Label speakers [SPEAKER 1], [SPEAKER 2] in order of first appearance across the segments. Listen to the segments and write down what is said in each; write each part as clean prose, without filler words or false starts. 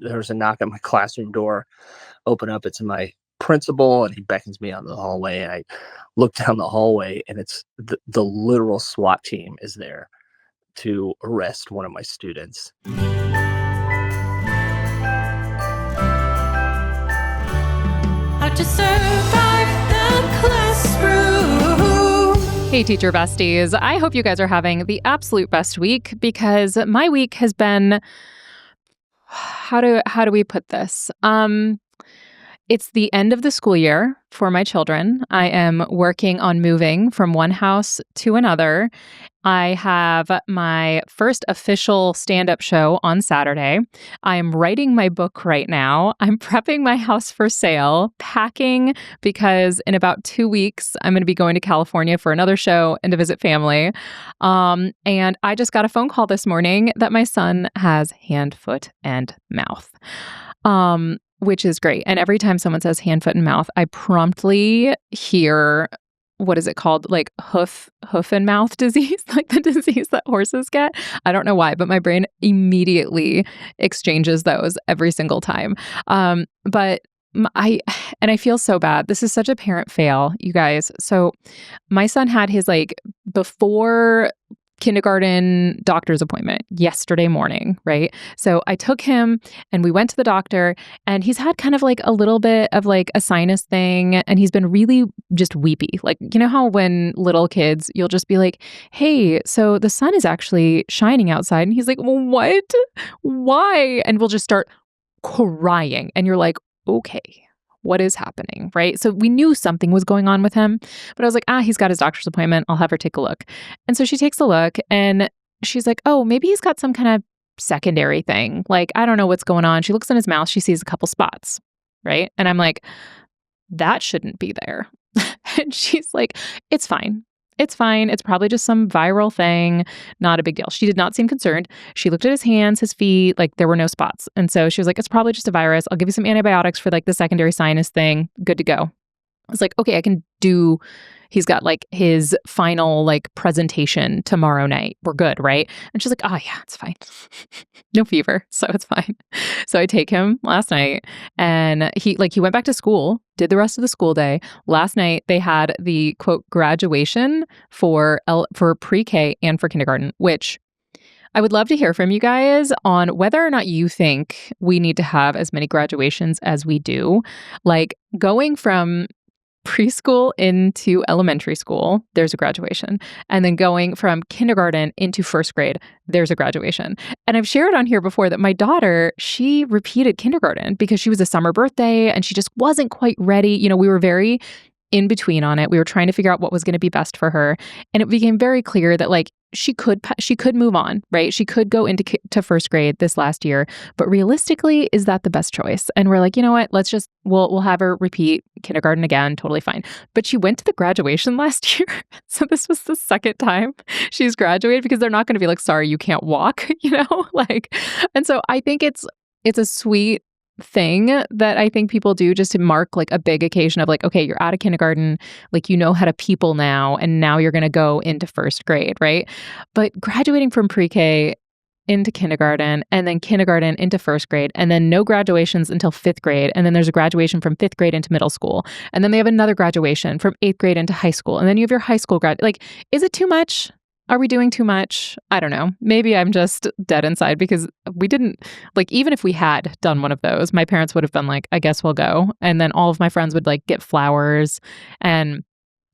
[SPEAKER 1] there's a knock at my classroom door. Open up, it's my principal, and he beckons me out in the hallway. I look down the hallway, and it's the literal SWAT team is there to arrest one of my students.
[SPEAKER 2] How to survive the classroom.
[SPEAKER 3] Hey, teacher besties. I hope you guys are having the absolute best week, because my week has been, how do we put this? It's the end of the school year for my children. I am working on moving from one house to another. I have my first official stand-up show on Saturday. I am writing my book right now. I'm prepping my house for sale, packing, because in about 2 weeks, I'm going to be going to California for another show and to visit family. And I just got a phone call this morning that my son has hand, foot, and mouth. Which is great. And every time someone says hand, foot, and mouth, I promptly hear, what is it called? Like hoof and mouth disease, like the disease that horses get. I don't know why, but my brain immediately exchanges those every single time. But I feel so bad. This is such a parent fail, you guys. So my son had his before kindergarten doctor's appointment yesterday morning, right? So I took him and we went to the doctor, and he's had kind of a little bit of a sinus thing, and he's been really just weepy. You know how when little kids, you'll just be like, hey, so the sun is actually shining outside. And he's like, well, what? Why? And we'll just start crying. And you're like, okay, what is happening, right? So we knew something was going on with him, but I was like, he's got his doctor's appointment. I'll have her take a look. And so she takes a look, and she's like, oh, maybe he's got some kind of secondary thing. I don't know what's going on. She looks in his mouth. She sees a couple spots, right? And I'm like, that shouldn't be there. And she's like, it's fine. It's fine. It's probably just some viral thing. Not a big deal. She did not seem concerned. She looked at his hands, his feet, there were no spots. And so she was like, it's probably just a virus. I'll give you some antibiotics for the secondary sinus thing. Good to go. I was like, okay, I can do, he's got his final presentation tomorrow night. We're good, right? And she's like, oh yeah, it's fine. No fever, so it's fine. So I take him last night, and he went back to school, did the rest of the school day. Last night they had the quote graduation for pre-K and for kindergarten, which I would love to hear from you guys on whether or not you think we need to have as many graduations as we do. Going from preschool into elementary school, there's a graduation. And then going from kindergarten into first grade, there's a graduation. And I've shared on here before that my daughter, she repeated kindergarten because she was a summer birthday and she just wasn't quite ready. We were very in between on it. We were trying to figure out what was going to be best for her. And it became very clear that she could move on, right? She could go into to first grade this last year, but realistically, is that the best choice? And we're like, you know what? Let's just we'll have her repeat kindergarten again, totally fine. But she went to the graduation last year, so this was the second time she's graduated, because they're not going to be like, sorry, you can't walk, And so I think it's a sweet thing that I think people do just to mark a big occasion of okay, you're out of kindergarten, you know how to people now, and now you're going to go into first grade, right? But graduating from pre-K into kindergarten, and then kindergarten into first grade, and then no graduations until fifth grade, and then there's a graduation from fifth grade into middle school, and then they have another graduation from eighth grade into high school, and then you have your high school grad. Is it too much? Are we doing too much? I don't know. Maybe I'm just dead inside, because we didn't, even if we had done one of those, my parents would have been like, I guess we'll go. And then all of my friends would get flowers. And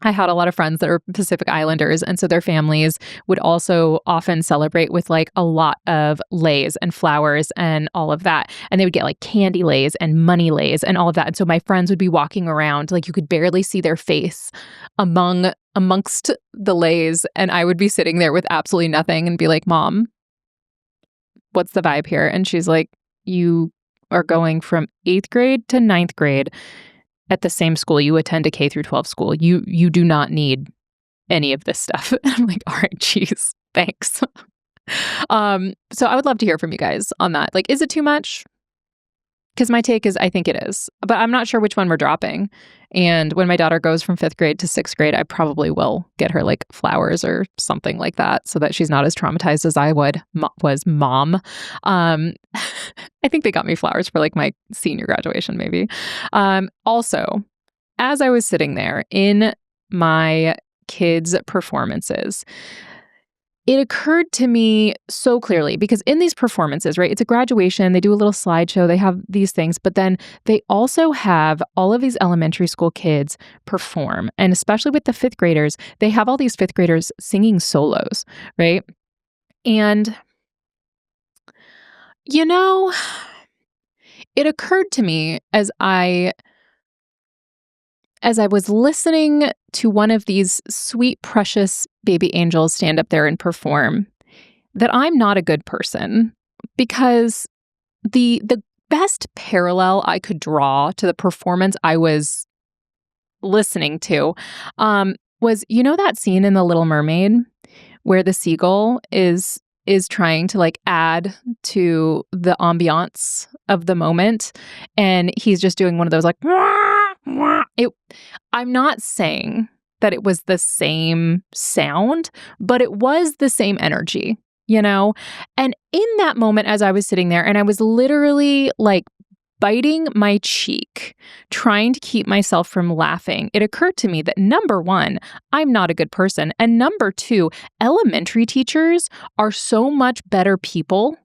[SPEAKER 3] I had a lot of friends that are Pacific Islanders, and so their families would also often celebrate with a lot of leis and flowers and all of that. And they would get candy leis and money leis and all of that. And so my friends would be walking around, you could barely see their face amongst the leis, and I would be sitting there with absolutely nothing and be like, Mom, what's the vibe here? And she's like, you are going from 8th grade to 9th grade at the same school. You attend a K through 12 school. You do not need any of this stuff. I'm like, all right, geez, thanks. So I would love to hear from you guys on that. Is it too much? Because my take is, I think it is, but I'm not sure which one we're dropping. And when my daughter goes from 5th grade to 6th grade, I probably will get her like flowers or something like that so that she's not as traumatized as I was mom. I think they got me flowers for like my senior graduation, maybe. Also, as I was sitting there in my kids' performances, it occurred to me so clearly because in these performances, right, it's a graduation, they do a little slideshow, they have these things, but then they also have all of these elementary school kids perform. And especially with the 5th graders, they have all these 5th graders singing solos, right? And, you know, it occurred to me as I was listening to one of these sweet, precious baby angels stand up there and perform, that I'm not a good person because the best parallel I could draw to the performance I was listening to was, you know, that scene in The Little Mermaid where the seagull is trying to like add to the ambiance of the moment, and he's just doing one of those like I'm not saying that it was the same sound, but it was the same energy, you know? And in that moment, as I was sitting there and I was literally like biting my cheek, trying to keep myself from laughing, it occurred to me that number one, I'm not a good person. And number two, elementary teachers are so much better people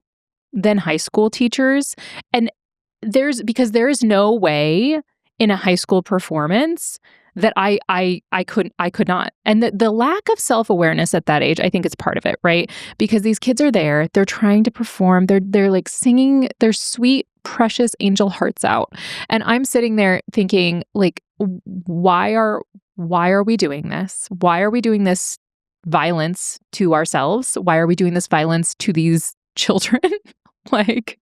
[SPEAKER 3] than high school teachers. And because there is no way in a high school performance that I could not. And the lack of self-awareness at that age, I think it's part of it, right? Because these kids are there, they're trying to perform, they're like singing their sweet, precious angel hearts out. And I'm sitting there thinking, like, why are we doing this? Why are we doing this violence to ourselves? Why are we doing this violence to these children? Like,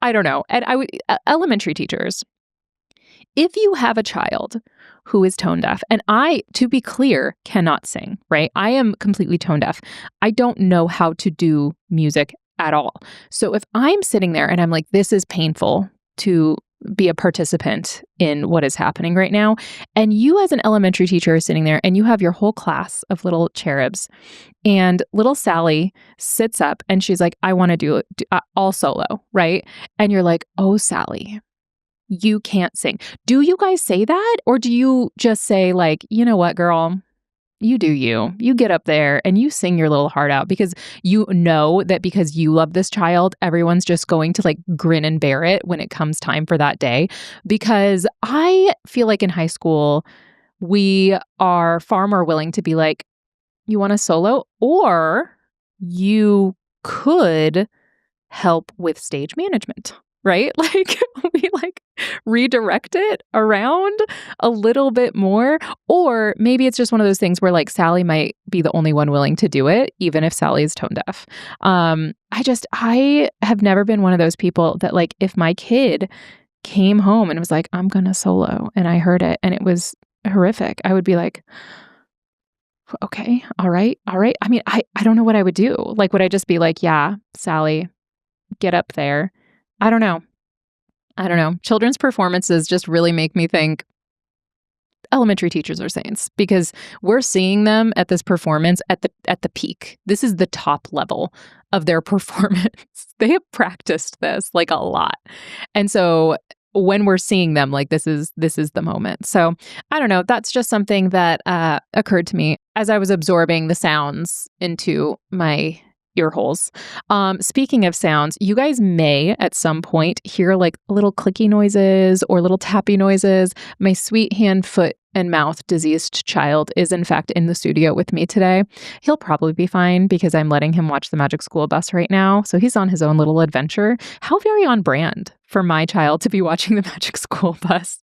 [SPEAKER 3] I don't know. And elementary teachers, if you have a child who is tone deaf, and I, to be clear, cannot sing, right? I am completely tone deaf. I don't know how to do music at all. So if I'm sitting there and I'm like, this is painful to be a participant in what is happening right now, and you as an elementary teacher are sitting there and you have your whole class of little cherubs, and little Sally sits up and she's like, I want to do all solo, right? And you're like, oh, Sally, you can't sing. Do you guys say that? Or do you just say like, you know what, girl, you do you. You get up there and you sing your little heart out because you know that because you love this child, everyone's just going to like grin and bear it when it comes time for that day. Because I feel like in high school, we are far more willing to be like, you want a solo? Or you could help with stage management. Right? Like we like redirect it around a little bit more. Or maybe it's just one of those things where like Sally might be the only one willing to do it, even if Sally is tone deaf. I have never been one of those people that like if my kid came home and was like, I'm gonna solo, and I heard it and it was horrific, I would be like, okay, all right. I mean, I don't know what I would do. Like, would I just be like, yeah, Sally, get up there? I don't know. Children's performances just really make me think elementary teachers are saints because we're seeing them at this performance at the peak. This is the top level of their performance. They have practiced this like a lot. And so when we're seeing them, like this is the moment. So I don't know. That's just something that occurred to me as I was absorbing the sounds into my ear holes. Speaking of sounds, you guys may at some point hear like little clicky noises or little tappy noises. My sweet hand, foot, and mouth diseased child is in fact in the studio with me today. He'll probably be fine because I'm letting him watch the Magic School Bus right now. So he's on his own little adventure. How very on brand for my child to be watching the Magic School Bus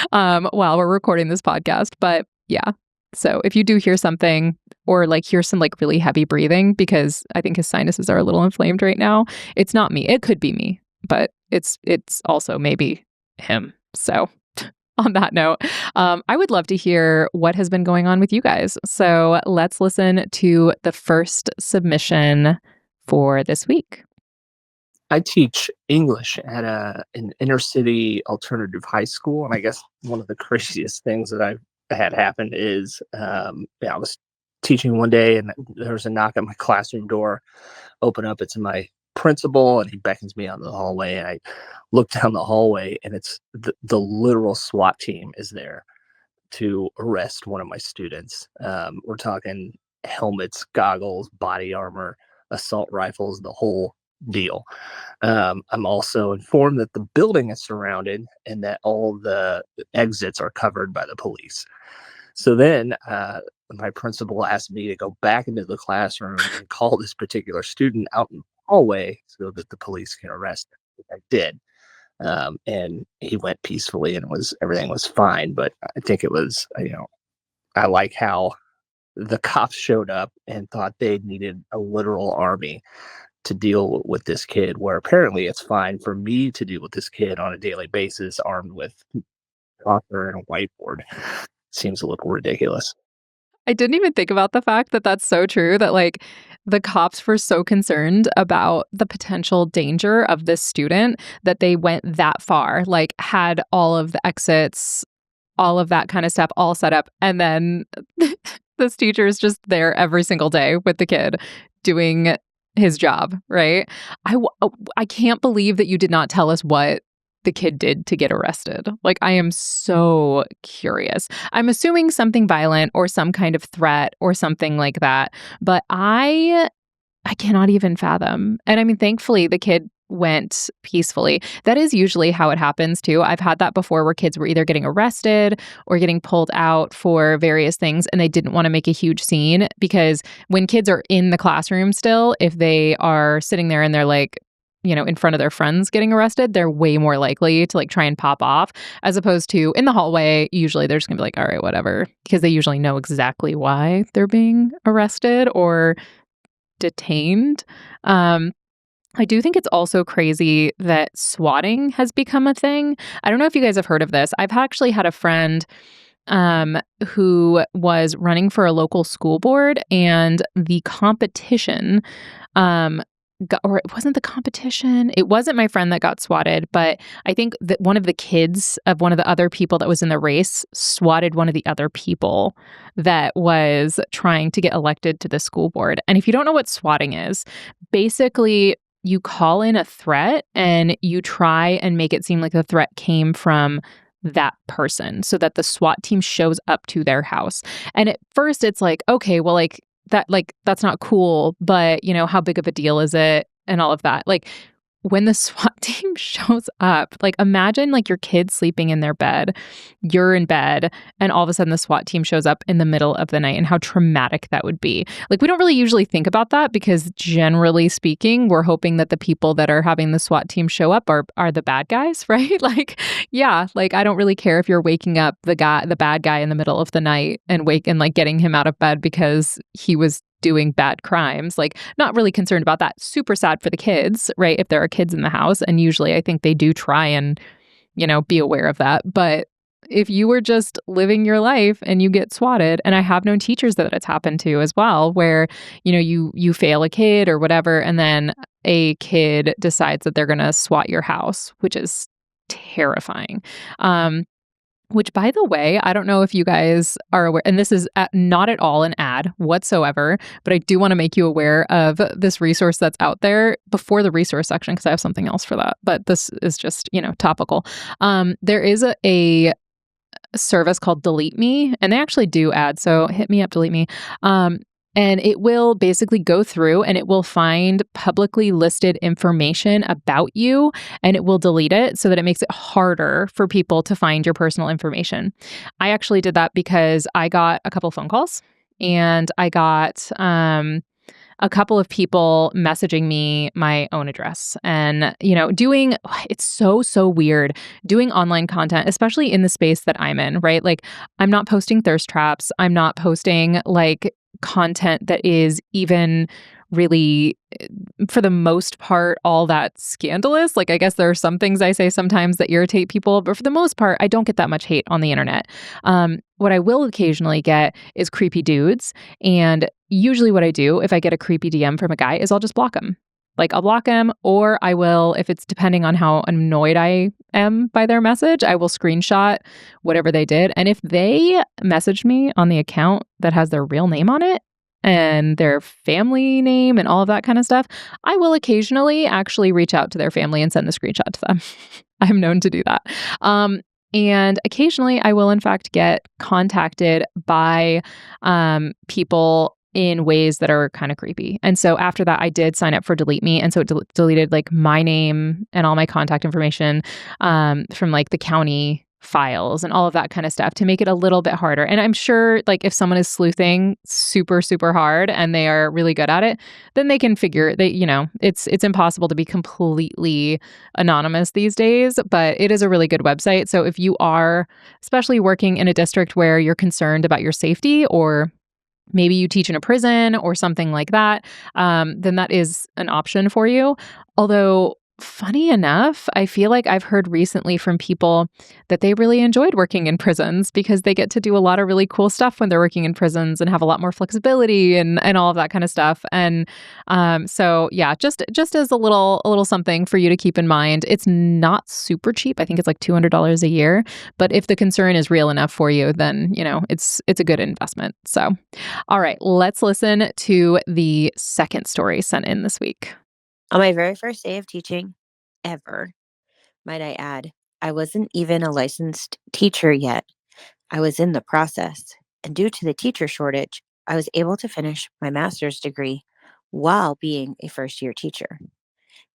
[SPEAKER 3] while we're recording this podcast. But yeah. So if you do hear something or like hear some like really heavy breathing, because I think his sinuses are a little inflamed right now, it's not me. It could be me, but it's also maybe him. So on that note, I would love to hear what has been going on with you guys. So let's listen to the first submission for this week.
[SPEAKER 1] I teach English at an inner city alternative high school, and I guess one of the craziest things that I've had happen is, yeah, I was teaching one day, and there was a knock at my classroom door. Open up, it's my principal, and he beckons me out in the hallway. And I look down the hallway, and it's the literal SWAT team is there to arrest one of my students. We're talking helmets, goggles, body armor, assault rifles, the whole deal. I'm also informed that the building is surrounded and that all the exits are covered by the police. So then my principal asked me to go back into the classroom and call this particular student out in the hallway so that the police can arrest him, which I did. And he went peacefully, and everything was fine. But I think it was, I like how the cops showed up and thought they needed a literal army to deal with this kid, where apparently it's fine for me to deal with this kid on a daily basis, armed with chalker and a whiteboard. Seems a little ridiculous.
[SPEAKER 3] I didn't even think about the fact that that's so true, that like the cops were so concerned about the potential danger of this student that they went that far, like had all of the exits, all of that kind of stuff all set up. And then this teacher is just there every single day with the kid doing his job, right? I can't believe that you did not tell us what the kid did to get arrested. Like, I am so curious. I'm assuming something violent or some kind of threat or something like that, but I cannot even fathom. And I mean, thankfully, the kid went peacefully. That is usually how it happens too. I've had that before where kids were either getting arrested or getting pulled out for various things and they didn't want to make a huge scene, because when kids are in the classroom still, if they are sitting there and they're like, in front of their friends getting arrested, they're way more likely to like try and pop off, as opposed to in the hallway. Usually they're just gonna be like, all right, whatever, because they usually know exactly why they're being arrested or detained. I do think it's also crazy that swatting has become a thing. I don't know if you guys have heard of this. I've actually had a friend who was running for a local school board, and the competition or it wasn't the competition. It wasn't my friend that got swatted, but I think that one of the kids of one of the other people that was in the race swatted one of the other people that was trying to get elected to the school board. And if you don't know what swatting is, basically you call in a threat and you try and make it seem like the threat came from that person so that the SWAT team shows up to their house. And at first it's like, okay, well, that's not cool, but how big of a deal is it and all of that. Like, when the SWAT team shows up, like imagine like your kid sleeping in their bed, you're in bed, and all of a sudden the SWAT team shows up in the middle of the night, and how traumatic that would be. Like, we don't really usually think about that because generally speaking, we're hoping that the people that are having the SWAT team show up are the bad guys, right? Like, yeah, like I don't really care if you're waking up the bad guy in the middle of the night and like getting him out of bed because he was doing bad crimes. Like, not really concerned about that. Super sad for the kids, right? If there are kids in the house. And usually I think they do try and, be aware of that. But if you were just living your life and you get swatted, and I have known teachers that it's happened to as well, where, you fail a kid or whatever, and then a kid decides that they're going to swat your house, which is terrifying. Which, by the way, I don't know if you guys are aware, and this is not at all an ad whatsoever, but I do want to make you aware of this resource that's out there before the resource section, because I have something else for that. But this is just, topical. There is a service called Delete Me, and they actually do ads. So hit me up, Delete Me. And it will basically go through and it will find publicly listed information about you, and it will delete it so that it makes it harder for people to find your personal information. I actually did that because I got a couple phone calls, and I got a couple of people messaging me my own address, and it's so weird doing online content, especially in the space that I'm in, right? Like, I'm not posting thirst traps. I'm not posting like content that is even really, for the most part, all that scandalous. Like, I guess there are some things I say sometimes that irritate people, but for the most part, I don't get that much hate on the internet. What I will occasionally get is creepy dudes. And usually what I do if I get a creepy DM from a guy is I'll just block him. Like I'll block them, or I will, if it's depending on how annoyed I am by their message, I will screenshot whatever they did. And if they messaged me on the account that has their real name on it and their family name and all of that kind of stuff, I will occasionally actually reach out to their family and send the screenshot to them. I'm known to do that. And occasionally I will, in fact, get contacted by people in ways that are kind of creepy. And so after that, I did sign up for Delete Me. And so it deleted like my name and all my contact information from like the county files and all of that kind of stuff to make it a little bit harder. And I'm sure like if someone is sleuthing super, super hard and they are really good at it, then they can figure that, it's impossible to be completely anonymous these days, but it is a really good website. So if you are especially working in a district where you're concerned about your safety, or maybe you teach in a prison or something like that, then that is an option for you. Although, funny enough, I feel like I've heard recently from people that they really enjoyed working in prisons because they get to do a lot of really cool stuff when they're working in prisons and have a lot more flexibility and all of that kind of stuff. And so yeah, just as a little something for you to keep in mind. It's not super cheap. I think it's like $200 a year. But if the concern is real enough for you, then it's a good investment. So, all right, let's listen to the second story sent in this week.
[SPEAKER 4] On my very first day of teaching ever, might I add, I wasn't even a licensed teacher yet. I was in the process. And due to the teacher shortage, I was able to finish my master's degree while being a first year teacher.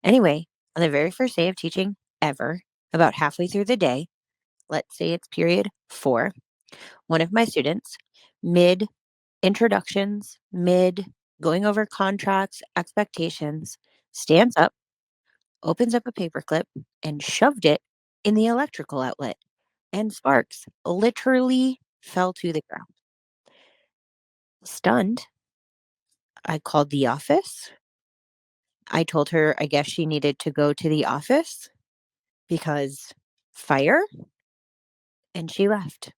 [SPEAKER 4] Anyway, on the very first day of teaching ever, about halfway through the day, let's say it's period 4, one of my students, mid introductions, mid going over contracts, expectations, stands up, opens up a paperclip, and shoved it in the electrical outlet, and sparks literally fell to the ground. Stunned, I called the office. I told her I guess she needed to go to the office because fire, and she left.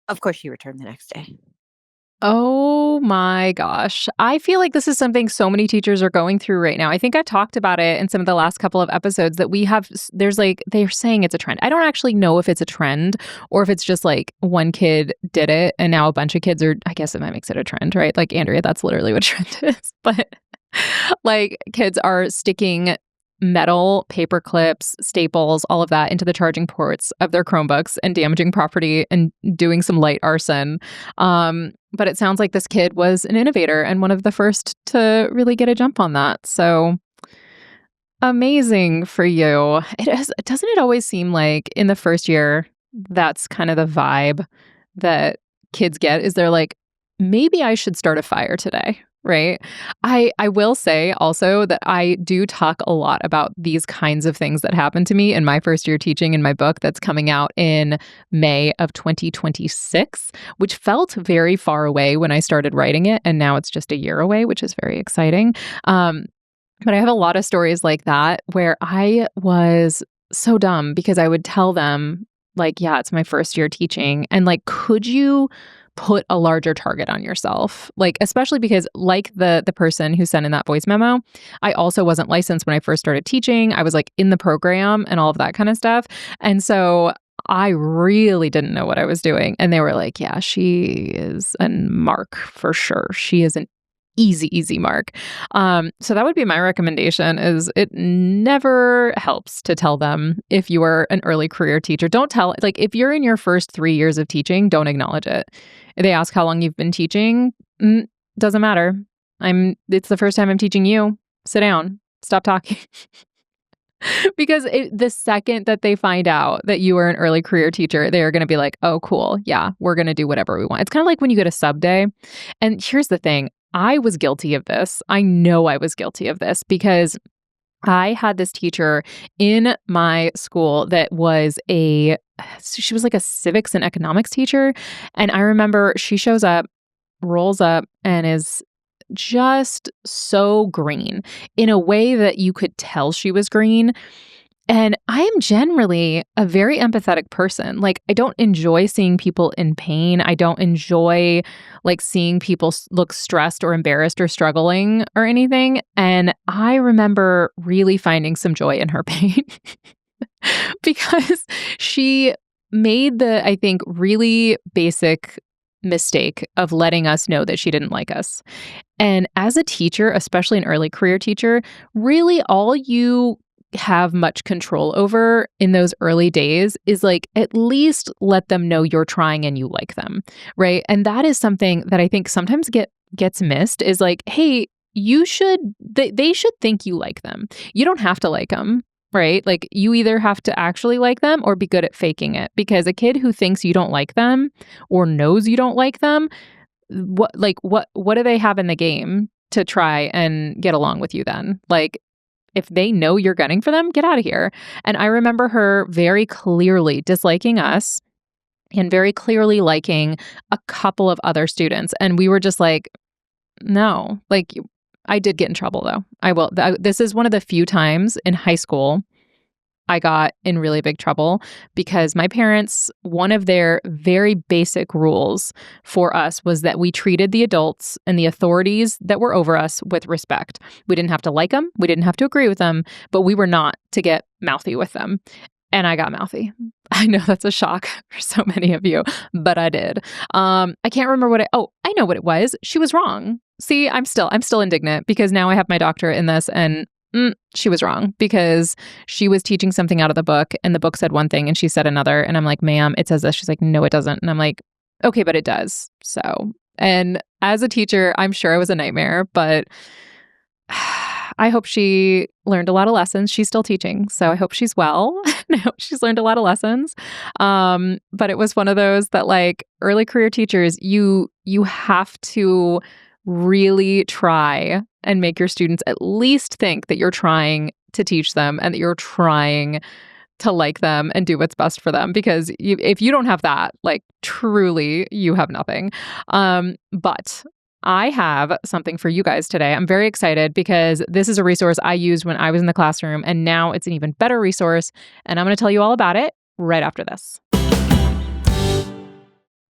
[SPEAKER 4] Of course, she returned the next day.
[SPEAKER 3] Oh my gosh. I feel like this is something so many teachers are going through right now. I think I've talked about it in some of the last couple of episodes that there's like, they're saying it's a trend. I don't actually know if it's a trend or if it's just like one kid did it and now a bunch of kids are, I guess it might makes it a trend, right? Like Andrea, that's literally what trend is. But like kids are sticking metal paper clips, staples, all of that into the charging ports of their Chromebooks and damaging property and doing some light arson. But it sounds like this kid was an innovator and one of the first to really get a jump on that. So amazing for you. Doesn't it always seem like in the first year, that's kind of the vibe that kids get is they're like, maybe I should start a fire today. Right. I will say also that I do talk a lot about these kinds of things that happened to me in my first year teaching in my book that's coming out in May of 2026, which felt very far away when I started writing it. And now it's just a year away, which is very exciting. But I have a lot of stories like that where I was so dumb because I would tell them like, yeah, it's my first year teaching. And like, could you put a larger target on yourself? Like, especially because like the person who sent in that voice memo, I also wasn't licensed when I first started teaching. I was like in the program and all of that kind of stuff. And so I really didn't know what I was doing. And they were like, yeah, she is a mark for sure. She is an easy mark. So that would be my recommendation is it never helps to tell them if you are an early career teacher. Don't tell, like if you're in your first 3 years of teaching, don't acknowledge it. If they ask how long you've been teaching, doesn't matter. It's the first time I'm teaching you. Sit down. Stop talking. Because the second that they find out that you are an early career teacher, they are going to be like, oh, cool. Yeah, we're going to do whatever we want. It's kind of like when you get a sub day. And here's the thing. I was guilty of this. I know I was guilty of this because I had this teacher in my school that she was like a civics and economics teacher. And I remember she shows up, rolls up, and is just so green in a way that you could tell she was green. And I am generally a very empathetic person. Like, I don't enjoy seeing people in pain. I don't enjoy like seeing people look stressed or embarrassed or struggling or anything. And I remember really finding some joy in her pain because she made the, I think, really basic mistake of letting us know that she didn't like us. And as a teacher, especially an early career teacher, really all you have much control over in those early days is like at least let them know you're trying and you like them, right? And that is something that I think sometimes gets missed is like, hey, they should think you like them. You don't have to like them. Right? Like you either have to actually like them or be good at faking it because a kid who thinks you don't like them or knows you don't like them, what do they have in the game to try and get along with you then? Like if they know you're gunning for them, get out of here. And I remember her very clearly disliking us and very clearly liking a couple of other students. And we were just like, no, like I did get in trouble though. I will. This is one of the few times in high school I got in really big trouble because my parents, one of their very basic rules for us was that we treated the adults and the authorities that were over us with respect. We didn't have to like them. We didn't have to agree with them, but we were not to get mouthy with them. And I got mouthy. I know that's a shock for so many of you, but I did. I can't remember I know what it was. She was wrong. See, I'm still indignant because now I have my doctorate in this and she was wrong because she was teaching something out of the book and the book said one thing and she said another. And I'm like, ma'am, it says this. She's like, no, it doesn't. And I'm like, okay, but it does. So, and as a teacher, I'm sure it was a nightmare, but I hope she learned a lot of lessons. She's still teaching, so I hope she's well. I hope she's learned a lot of lessons. But it was one of those that like early career teachers, you have to really try and make your students at least think that you're trying to teach them and that you're trying to like them and do what's best for them. Because if you don't have that, like truly, you have nothing. But I have something for you guys today. I'm very excited because this is a resource I used when I was in the classroom, and now it's an even better resource. And I'm going to tell you all about it right after this.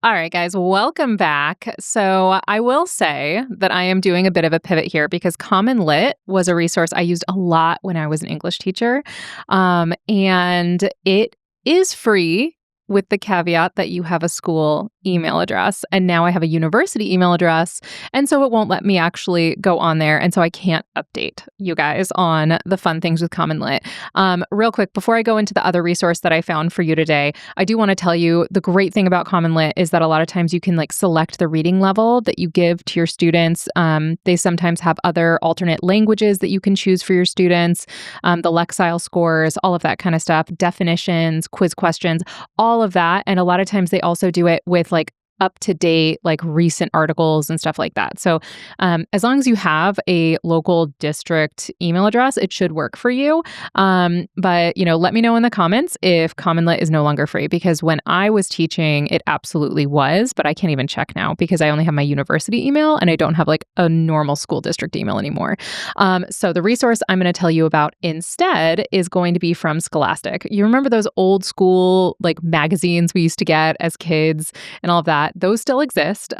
[SPEAKER 3] All right, guys, welcome back. So I will say that I am doing a bit of a pivot here because Common Lit was a resource I used a lot when I was an English teacher. And it is free with the caveat that you have a school email address. And now I have a university email address. And so it won't let me actually go on there. And so I can't update you guys on the fun things with Common Lit. Real quick, before I go into the other resource that I found for you today, I do want to tell you the great thing about Common Lit is that a lot of times you can like select the reading level that you give to your students. They sometimes have other alternate languages that you can choose for your students, the Lexile scores, all of that kind of stuff, definitions, quiz questions, all of that. And a lot of times they also do it with like up to date, like recent articles and stuff like that. So as long as you have a local district email address, it should work for you. But, let me know in the comments if Common Lit is no longer free, because when I was teaching, it absolutely was, but I can't even check now because I only have my university email and I don't have like a normal school district email anymore. So the resource I'm going to tell you about instead is going to be from Scholastic. You remember those old school like magazines we used to get as kids and all of that? Those still exist.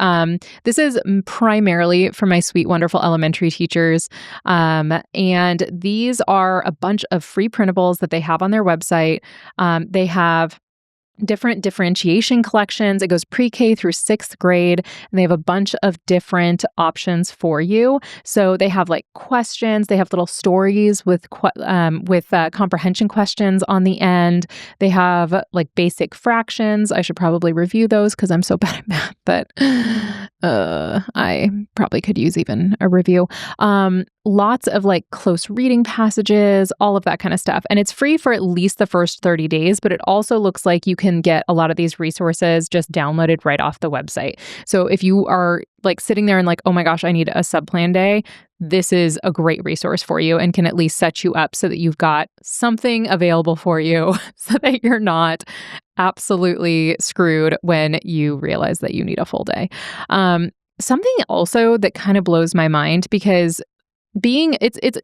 [SPEAKER 3] This is primarily for my sweet, wonderful elementary teachers. And these are a bunch of free printables that they have on their website. They have different differentiation collections. It goes pre-K through 6th grade, and they have a bunch of different options for you. So they have like questions, they have little stories with comprehension questions on the end. They have like basic fractions. I should probably review those because I'm so bad at math, but I probably could use even a review. Lots of like close reading passages, all of that kind of stuff. And it's free for at least the first 30 days, but it also looks like you can get a lot of these resources just downloaded right off the website. So if you are like sitting there and like, oh my gosh, I need a subplan day, this is a great resource for you and can at least set you up so that you've got something available for you so that you're not absolutely screwed when you realize that you need a full day. Something also that kind of blows my mind, because it's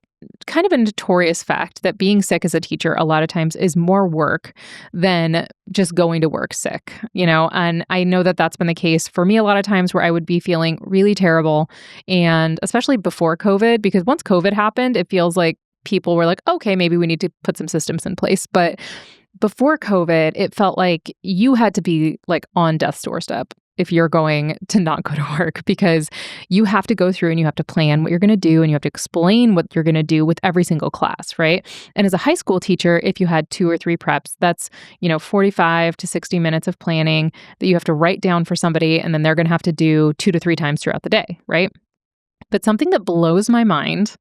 [SPEAKER 3] kind of a notorious fact that being sick as a teacher a lot of times is more work than just going to work sick, and I know that that's been the case for me a lot of times where I would be feeling really terrible, and especially before COVID, because once COVID happened, it feels like people were like, okay, maybe we need to put some systems in place. But before COVID, it felt like you had to be like on death's doorstep if you're going to not go to work, because you have to go through and you have to plan what you're going to do and you have to explain what you're going to do with every single class, right? And as a high school teacher, if you had 2 or 3 preps, that's, 45 to 60 minutes of planning that you have to write down for somebody, and then they're going to have to do 2 to 3 times throughout the day, right? But something that blows my mind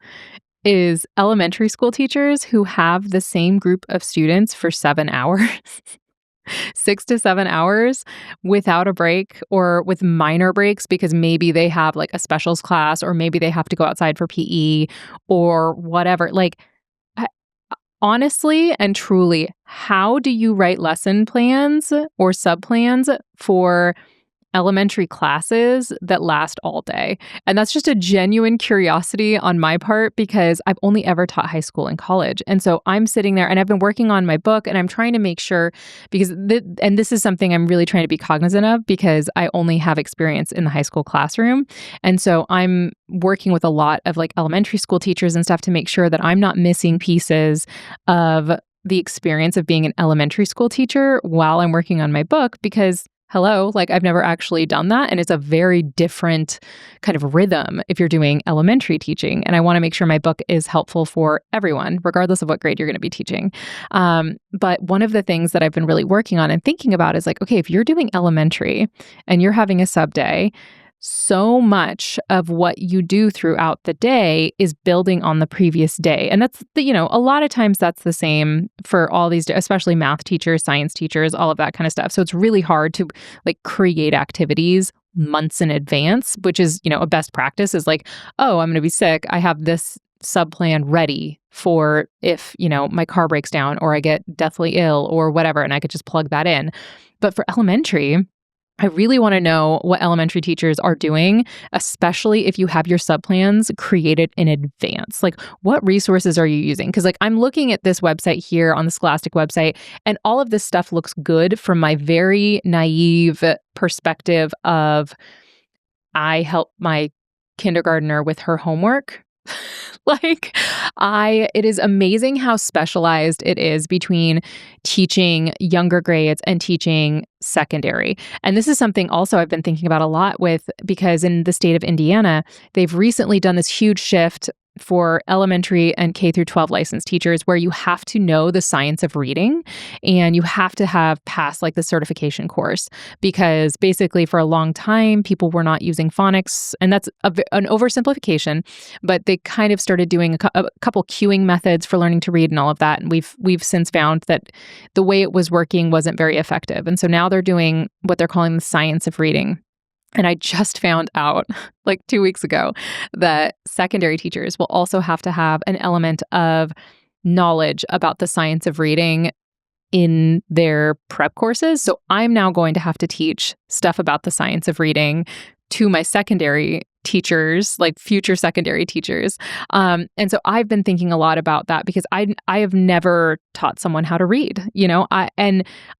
[SPEAKER 3] is elementary school teachers who have the same group of students for 7 hours. 6 to 7 hours without a break, or with minor breaks because maybe they have like a specials class, or maybe they have to go outside for PE or whatever. Like, I- honestly and truly, how do you write lesson plans or sub plans for elementary classes that last all day? And that's just a genuine curiosity on my part, because I've only ever taught high school and college. And so I'm sitting there and I've been working on my book, and I'm trying to make sure, because and this is something I'm really trying to be cognizant of, because I only have experience in the high school classroom. And so I'm working with a lot of like elementary school teachers and stuff to make sure that I'm not missing pieces of the experience of being an elementary school teacher while I'm working on my book, because hello, like I've never actually done that. And it's a very different kind of rhythm if you're doing elementary teaching. And I want to make sure my book is helpful for everyone, regardless of what grade you're going to be teaching. But one of the things that I've been really working on and thinking about is like, okay, if you're doing elementary and you're having a sub day, so much of what you do throughout the day is building on the previous day. And that's, a lot of times that's the same for all these, especially math teachers, science teachers, all of that kind of stuff. So it's really hard to like create activities months in advance, which is, a best practice is like, oh, I'm going to be sick. I have this sub plan ready for if, my car breaks down or I get deathly ill or whatever, and I could just plug that in. But for elementary, I really want to know what elementary teachers are doing, especially if you have your subplans created in advance. Like, what resources are you using? Because like I'm looking at this website here on the Scholastic website, and all of this stuff looks good from my very naive perspective of I help my kindergartner with her homework. Like, it is amazing how specialized it is between teaching younger grades and teaching secondary. And this is something also I've been thinking about a lot because in the state of Indiana, they've recently done this huge shift for elementary and K through 12 licensed teachers, where you have to know the science of reading and you have to have passed like the certification course, because basically for a long time people were not using phonics, and that's an oversimplification, but they kind of started doing a couple cueing methods for learning to read and all of that, and we've since found that the way it was working wasn't very effective, and so now they're doing what they're calling the science of reading. And I just found out like 2 weeks ago that secondary teachers will also have to have an element of knowledge about the science of reading in their prep courses. So I'm now going to have to teach stuff about the science of reading to my secondary teachers, like future secondary teachers. And so I've been thinking a lot about that, because I have never taught someone how to read,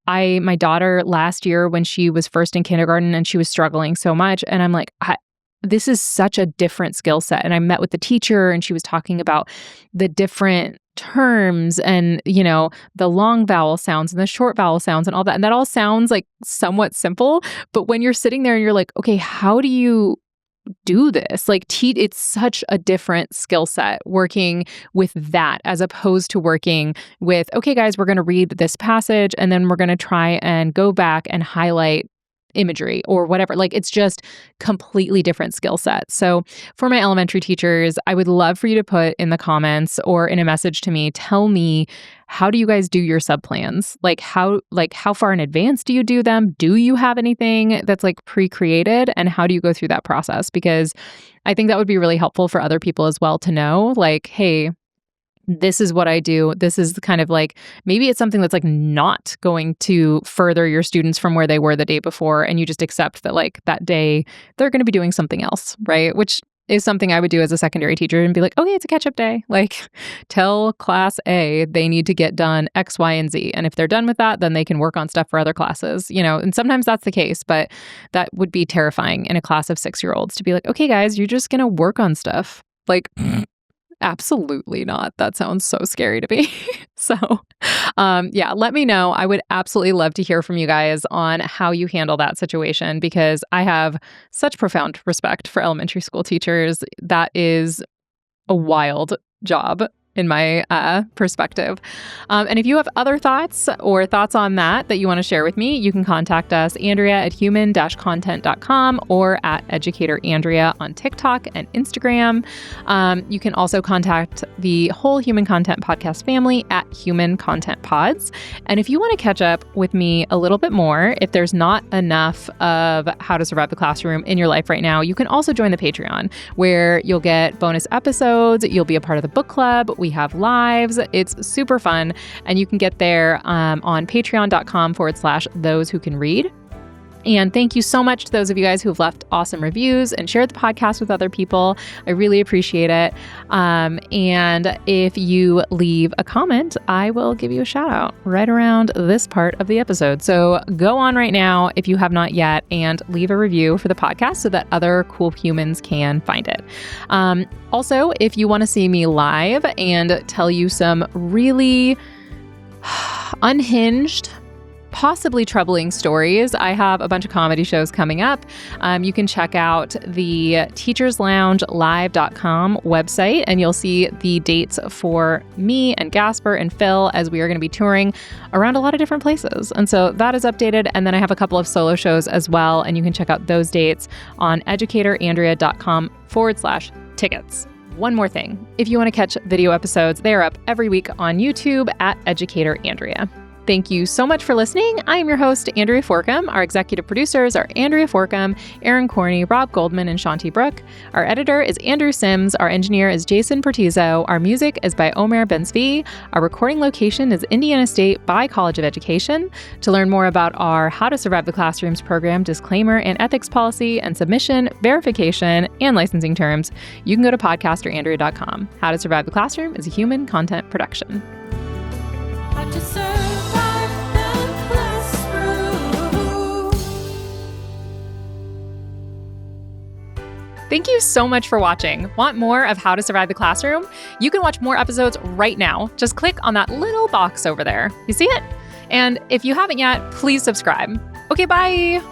[SPEAKER 3] my daughter last year when she was first in kindergarten and she was struggling so much, and I'm like, this is such a different skill set. And I met with the teacher and she was talking about the different terms and, the long vowel sounds and the short vowel sounds and all that. And that all sounds like somewhat simple, but when you're sitting there and you're like, okay, how do you do this? Like, it's such a different skill set working with that as opposed to working with, okay, guys, we're going to read this passage and then we're going to try and go back and highlight imagery or whatever. Like, it's just completely different skill set. So for my elementary teachers, I would love for you to put in the comments or in a message to me, tell me, how do you guys do your sub plans? Like how far in advance do you do them? Do you have anything that's like pre-created, and how do you go through that process? Because I think that would be really helpful for other people as well to know, like, hey, this is what I do. This is kind of like, maybe it's something that's like not going to further your students from where they were the day before. And you just accept that like that day they're going to be doing something else, right? Which is something I would do as a secondary teacher and be like, okay, it's a catch-up day. Like, tell class A they need to get done X, Y, and Z. And if they're done with that, then they can work on stuff for other classes, and sometimes that's the case, but that would be terrifying in a class of 6-year-olds to be like, okay, guys, you're just going to work on stuff. Like, absolutely not. That sounds so scary to me. So, yeah, let me know. I would absolutely love to hear from you guys on how you handle that situation because I have such profound respect for elementary school teachers. That is a wild job in my perspective. And if you have other thoughts or thoughts on that you want to share with me, you can contact us, Andrea at human-content.com or at Educator Andrea on TikTok and Instagram. You can also contact the whole Human Content Podcast family at Human Content Pods. And if you want to catch up with me a little bit more, if there's not enough of How to Survive the Classroom in your life right now, you can also join the Patreon where you'll get bonus episodes. You'll be a part of the book club. We have lives. It's super fun. And you can get there on patreon.com/those who can read. And thank you so much to those of you guys who have left awesome reviews and shared the podcast with other people. I really appreciate it. And if you leave a comment, I will give you a shout out right around this part of the episode. So go on right now if you have not yet and leave a review for the podcast so that other cool humans can find it. Also, if you want to see me live and tell you some really unhinged, possibly troubling stories, I have a bunch of comedy shows coming up. You can check out the teachersloungelive.com website and you'll see the dates for me and Gasper and Phil as we are going to be touring around a lot of different places. And so that is updated. And then I have a couple of solo shows as well. And you can check out those dates on educatorandrea.com/tickets. One more thing. If you want to catch video episodes, they are up every week on YouTube at Educator Andrea. Thank you so much for listening. I am your host, Andrea Forkham. Our executive producers are Andrea Forkham, Aaron Corney, Rob Goldman, and Shanti Brooke. Our editor is Andrew Sims. Our engineer is Jason Portizo. Our music is by Omer Ben-Zvi. Our recording location is Indiana State by College of Education. To learn more about our How to Survive the Classrooms program, disclaimer and ethics policy, and submission, verification, and licensing terms, you can go to podcasterandrea.com. How to Survive the Classroom is a human content production.
[SPEAKER 2] How to survive the classroom.
[SPEAKER 3] Thank you so much for watching. Want more of How to Survive the Classroom? You can watch more episodes right now. Just click on that little box over there. You see it? And if you haven't yet, please subscribe. Okay, bye.